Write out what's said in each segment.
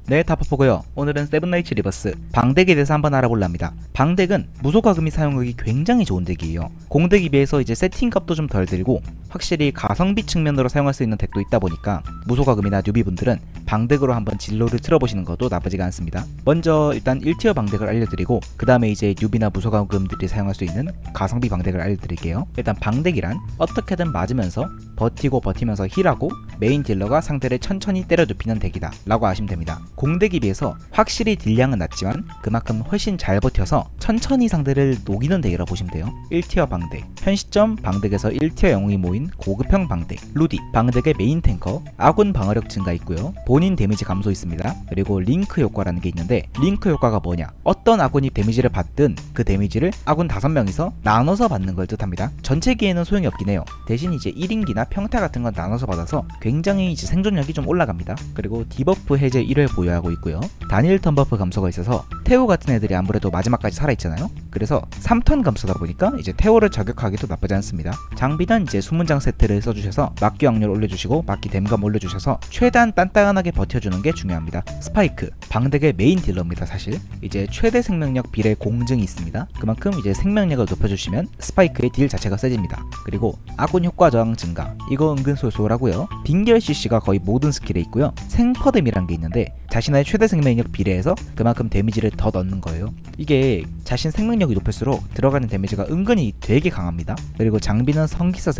네, 타파포고요. 오늘은 세븐나이츠 리버스 방덱에 대해서 한번 알아볼라 합니다. 방덱은 무소가금이 사용하기 굉장히 좋은 덱이에요. 공덱에 비해서 이제 세팅값도 좀 덜 들고 확실히 가성비 측면으로 사용할 수 있는 덱도 있다 보니까 무소가금이나 뉴비분들은 방덱으로 한번 진로를 틀어보시는 것도 나쁘지가 않습니다. 먼저 일단 1티어 방덱을 알려드리고 그 다음에 이제 뉴비나 무소가금들이 사용할 수 있는 가성비 방덱을 알려드릴게요. 일단 방덱이란 어떻게든 맞으면서 버티면서 힐하고 메인 딜러가 상대를 천천히 때려 눕히는 덱이다 라고 아시면 됩니다. 공덱에 비해서 확실히 딜량은 낮지만 그만큼 훨씬 잘 버텨서 천천히 상대를 녹이는 덱이라고 보시면 돼요. 1티어 방덱, 현 시점 방덱에서 1티어 영웅이 모인 고급형 방덱, 루디, 방덱의 메인 탱커, 아군 방어력 증가 있고요. 본인 데미지 감소 있습니다. 그리고 링크 효과라는 게 있는데 링크 효과가 뭐냐, 어떤 아군이 데미지를 받든 그 데미지를 아군 5명이서 나눠서 받는 걸 뜻합니다. 전체 기에는 소용이 없긴 해요. 대신 이제 1인기나 평타 같은 건 나눠서 받아서 굉장히 이제 생존력이 좀 올라갑니다. 그리고 디버프 해제 1회 보유하고 있고요. 단일 턴 버프 감소가 있어서 태오 같은 애들이 아무래도 마지막까지 살아있잖아요. 그래서 3턴 감소다 보니까 이제 태오를 저격하기도 나쁘지 않습니다. 장비는 이제 수문장 세트를 써주셔서 막기 확률 올려주시고 막기 댐감 올려주셔서 최대한 단단하게 버텨주는 게 중요합니다. 스파이크, 방덱의 메인 딜러입니다. 사실 이제 최대 생명력 비례 공증이 있습니다. 그만큼 이제 생명력을 높여주시면 스파이크의 딜 자체가 세집니다. 그리고 아군 효과 저항 증가, 이거 은근 쏠쏠하고요. 빙결 CC가 거의 모든 스킬에 있고요. 생퍼뎀이란 게 있는데 자신의 최대 생명력 비례해서 그만큼 데미지를 더 넣는 거예요. 이게 자신 생명력이 높을수록 들어가는 데미지가 은근히 되게 강합니다. 그리고 장비는 성기사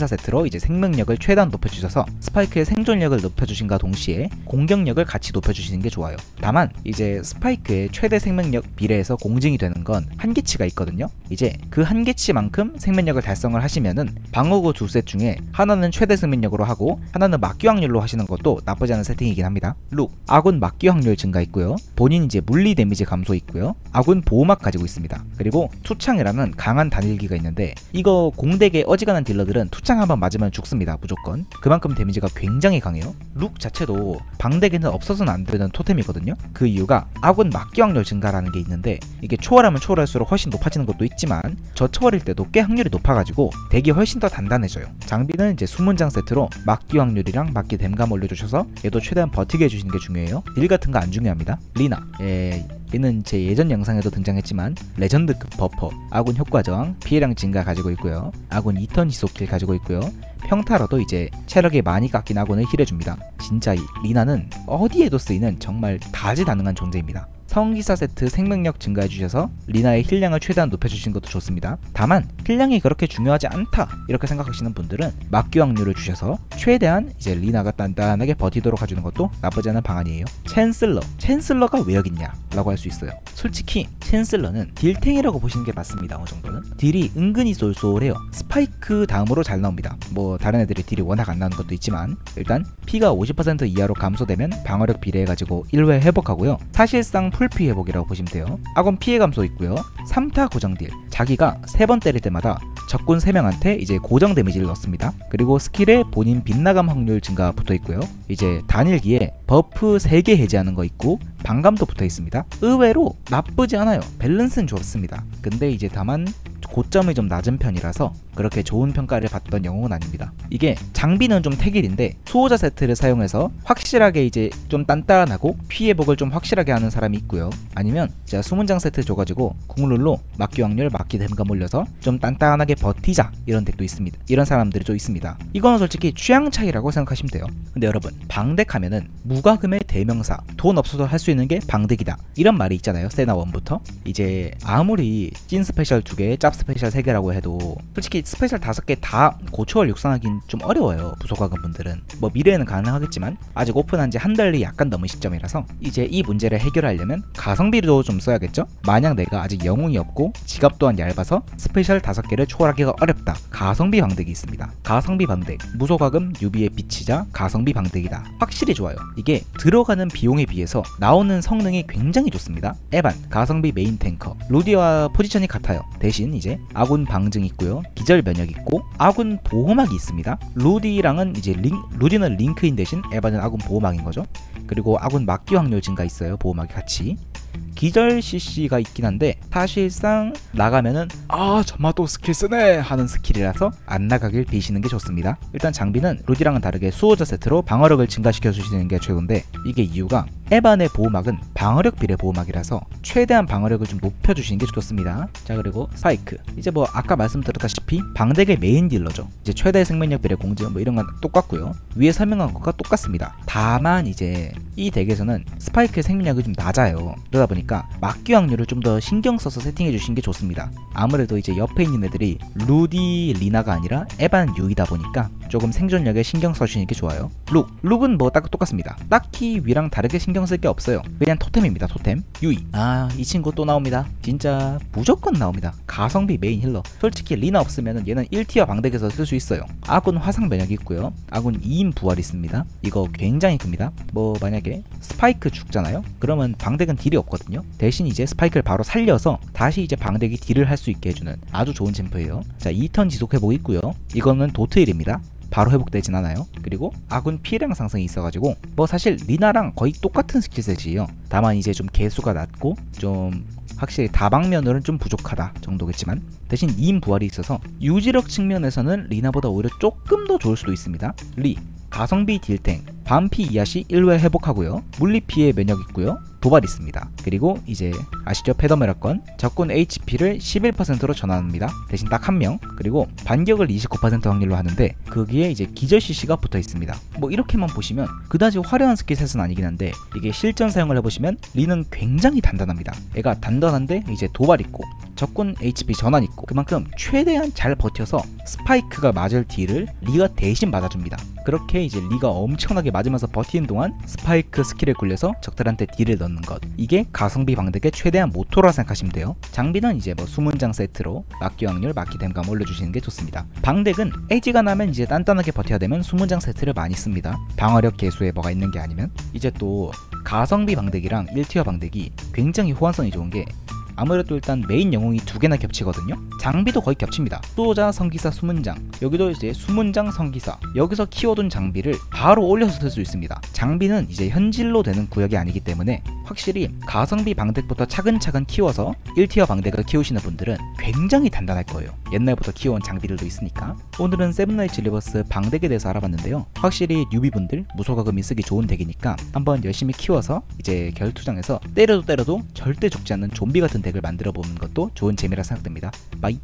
세트로 이제 생명력을 최대한 높여주셔서 스파이크의 생존력을 높여주신과 동시에 공격력을 같이 높여주시는 게 좋아요. 다만 이제 스파이크의 최대 생명력 비례해서 공증이 되는 건 한계치가 있거든요. 이제 그 한계치만큼 생명력을 달성을 하시면은 방어구 2셋 중에 하나는 최대 생명력으로 하고 하나는 막기 확률로 하시는 것도 나쁘지 않은 세팅이긴 합니다. 룩, 아군 막기 확률 증가 있고요. 본인 이제 물리 데미지 감소 있고요. 아군 보호막 가지고 있습니다. 그리고 투창이라는 강한 단일기가 있는데 이거 공덱에 어지간한 딜러들은 투창 한번 맞으면 죽습니다. 무조건. 그만큼 데미지가 굉장히 강해요. 룩 자체도 방덱에는 없어서는 안 되는 토템이거든요. 그 이유가 아군 막기 확률 증가라는 게 있는데 이게 초월하면 초월할수록 훨씬 높아지는 것도 있지만 저초월일 때도 꽤 확률이 높아가지고 덱이 훨씬 더 단단해져요. 장비는 이제 수문장 세트로 막기 확률이랑 막기 댐감 올려주셔서 얘도 최대한 버티게 해주시는 게 중요해요. 딜 같은 거 안 중요합니다. 리나, 얘는 제 예전 영상에도 등장했지만 레전드급 버퍼, 아군 효과 저항, 피해량 증가 가지고 있고요. 아군 2턴 지속킬 가지고 있고요. 평타로도 이제 체력이 많이 깎인 아군을 힐해줍니다. 진짜 이 리나는 어디에도 쓰이는 정말 다재다능한 존재입니다. 성기사 세트 생명력 증가해주셔서 리나의 힐량을 최대한 높여주시는 것도 좋습니다. 다만 힐량이 그렇게 중요하지 않다 이렇게 생각하시는 분들은 막기 확률을 주셔서 최대한 이제 리나가 단단하게 버티도록 해주는 것도 나쁘지 않은 방안이에요. 챈슬러가 왜 여기 있냐 라고 할 수 있어요. 솔직히 챈슬러는 딜탱이라고 보시는 게 맞습니다. 어느 정도는 딜이 은근히 쏠쏠해요. 스파이크 다음으로 잘 나옵니다. 뭐 다른 애들이 딜이 워낙 안 나오는 것도 있지만 일단 피가 50% 이하로 감소되면 방어력 비례해가지고 1회 회복하고요. 사실상 풀피 회복이라고 보시면 돼요. 아군 피해 감소 있고요. 3타 고정 딜, 자기가 3번 때릴 때마다 적군 3명한테 이제 고정 데미지를 넣습니다. 그리고 스킬에 본인 빗나감 확률 증가 붙어 있고요. 이제 단일기에 버프 3개 해제하는 거 있고 반감도 붙어 있습니다. 의외로 나쁘지 않아요. 밸런스는 좋습니다. 근데 이제 다만 고점이 좀 낮은 편이라서 그렇게 좋은 평가를 받던 영웅은 아닙니다. 이게 장비는 좀 태길인데 수호자 세트를 사용해서 확실하게 이제 좀 단단하고 피해복을 좀 확실하게 하는 사람이 있고요. 아니면 제가 수문장 세트 줘가지고 국룰로 막기 확률, 막기 댐감 올려서 좀 단단하게 버티자 이런 덱도 있습니다. 이런 사람들이 좀 있습니다. 이거는 솔직히 취향 차이라고 생각하시면 돼요. 근데 여러분, 방덱 하면은 무과금의 대명사, 돈 없어도 할 수 있는 게 방덱이다 이런 말이 있잖아요. 세나 1부터. 이제 아무리 찐 스페셜 2개, 짭 스페셜 3개라고 해도 솔직히 스페셜 5개 다 고초월 육성하긴 좀 어려워요. 부소가금 분들은. 뭐 미래에는 가능하겠지만 아직 오픈한 지 한 달이 약간 넘은 시점이라서 이제 이 문제를 해결하려면 가성비도 좀 써야겠죠? 만약 내가 아직 영웅이 없고 지갑 또한 얇아서 스페셜 5개를 초월하기가 어렵다. 가성비 방덱이 있습니다. 가성비 방덱, 무소가금 유비의 빛이자 가성비 방덱이다. 확실히 좋아요. 이게 들어가는 비용에 비해서 나오는 성능이 굉장히 좋습니다. 에반, 가성비 메인 탱커, 루디와 포지션이 같아요. 대신 이제 아군 방증 있고요. 기절 면역 있고 아군 보호막이 있습니다. 루디랑은 이제 루디는 링크인 대신 에반은 아군 보호막인 거죠. 그리고 아군 막기 확률 증가 있어요. 보호막이 같이. 기절 CC가 있긴 한데 사실상 나가면은 정말 또 스킬 쓰네 하는 스킬이라서 안 나가길 비시는 게 좋습니다. 일단 장비는 루디랑은 다르게 수호자 세트로 방어력을 증가시켜 주시는 게 최고인데 이게 이유가 에반의 보호막은 방어력 비례 보호막이라서 최대한 방어력을 좀 높여주시는 게 좋습니다. 자, 그리고 스파이크, 이제 뭐 아까 말씀드렸다시피 방덱의 메인 딜러죠. 이제 최대 생명력 비례 공증 뭐 이런 건 똑같고요. 위에 설명한 것과 똑같습니다. 다만 이제 이 덱에서는 스파이크의 생명력이 좀 낮아요. 그러다 보니까 막기 확률을 좀 더 신경 써서 세팅해 주시는 게 좋습니다. 아무래도 이제 옆에 있는 애들이 루디 리나가 아니라 에반 유이다 보니까 조금 생존력에 신경 써주시는 게 좋아요. 룩은 뭐 딱 똑같습니다. 딱히 위랑 다르게 신경 쓸 게 없어요. 그냥 토템입니다. 토템. 유이, 이 친구 또 나옵니다. 진짜 무조건 나옵니다. 가성비 메인 힐러. 솔직히 리나 없으면 얘는 1티어 방덱에서 쓸 수 있어요. 아군 화상 면역이 있고요. 아군 2인 부활이 있습니다. 이거 굉장히 큽니다. 뭐 만약에 스파이크 죽잖아요? 그러면 방덱은 딜이 없거든요. 대신 이제 스파이크를 바로 살려서 다시 이제 방덱이 딜을 할 수 있게 해주는 아주 좋은 챔프예요. 자, 2턴 지속 회복 있고요. 이거는 도트힐입니다. 바로 회복되진 않아요. 그리고 아군 피해량 상승이 있어가지고 뭐 사실 리나랑 거의 똑같은 스킬셋이에요. 다만 이제 좀 개수가 낮고 좀 확실히 다방면으로는 좀 부족하다 정도겠지만 대신 2인 부활이 있어서 유지력 측면에서는 리나보다 오히려 조금 더 좋을 수도 있습니다. 가성비 딜탱, 반피 이하시 1회 회복하고요. 물리피해 면역 있고요. 도발 있습니다. 그리고 이제 아시죠? 페더메라건 적군 HP를 11%로 전환합니다. 대신 딱 한 명. 그리고 반격을 29% 확률로 하는데 거기에 이제 기절 CC가 붙어 있습니다. 뭐 이렇게만 보시면 그다지 화려한 스킬셋은 아니긴 한데 이게 실전 사용을 해보시면 리는 굉장히 단단합니다. 얘가 단단한데 이제 도발 있고 적군 HP 전환 있고 그만큼 최대한 잘 버텨서 스파이크가 맞을 딜을 리가 대신 맞아줍니다. 그렇게 이제 리가 엄청나게 맞으면서 버티는 동안 스파이크 스킬을 굴려서 적들한테 딜을 넣는 것, 이게 가성비 방덱의 최대한 모토라 생각하시면 돼요. 장비는 이제 뭐 수문장 세트로 막기 확률, 막기 댐감 올려주시는 게 좋습니다. 방덱은 에지가 나면 이제 단단하게 버텨야 되면 수문장 세트를 많이 씁니다. 방어력 개수에 뭐가 있는 게 아니면. 이제 또 가성비 방덱이랑 1티어 방덱이 굉장히 호환성이 좋은 게 아무래도 일단 메인 영웅이 두 개나 겹치거든요. 장비도 거의 겹칩니다. 수호자, 성기사, 수문장. 여기도 이제 수문장, 성기사. 여기서 키워둔 장비를 바로 올려서 쓸 수 있습니다. 장비는 이제 현질로 되는 구역이 아니기 때문에 확실히 가성비 방덱부터 차근차근 키워서 1티어 방덱을 키우시는 분들은 굉장히 단단할 거예요. 옛날부터 키워온 장비들도 있으니까. 오늘은 세븐나이츠 리버스 방덱에 대해서 알아봤는데요. 확실히 뉴비분들 무소가금이 쓰기 좋은 덱이니까 한번 열심히 키워서 이제 결투장에서 때려도 절대 죽지 않는 좀비 같은 덱을 만들어 보는 것도 좋은 재미라 생각됩니다. 바이.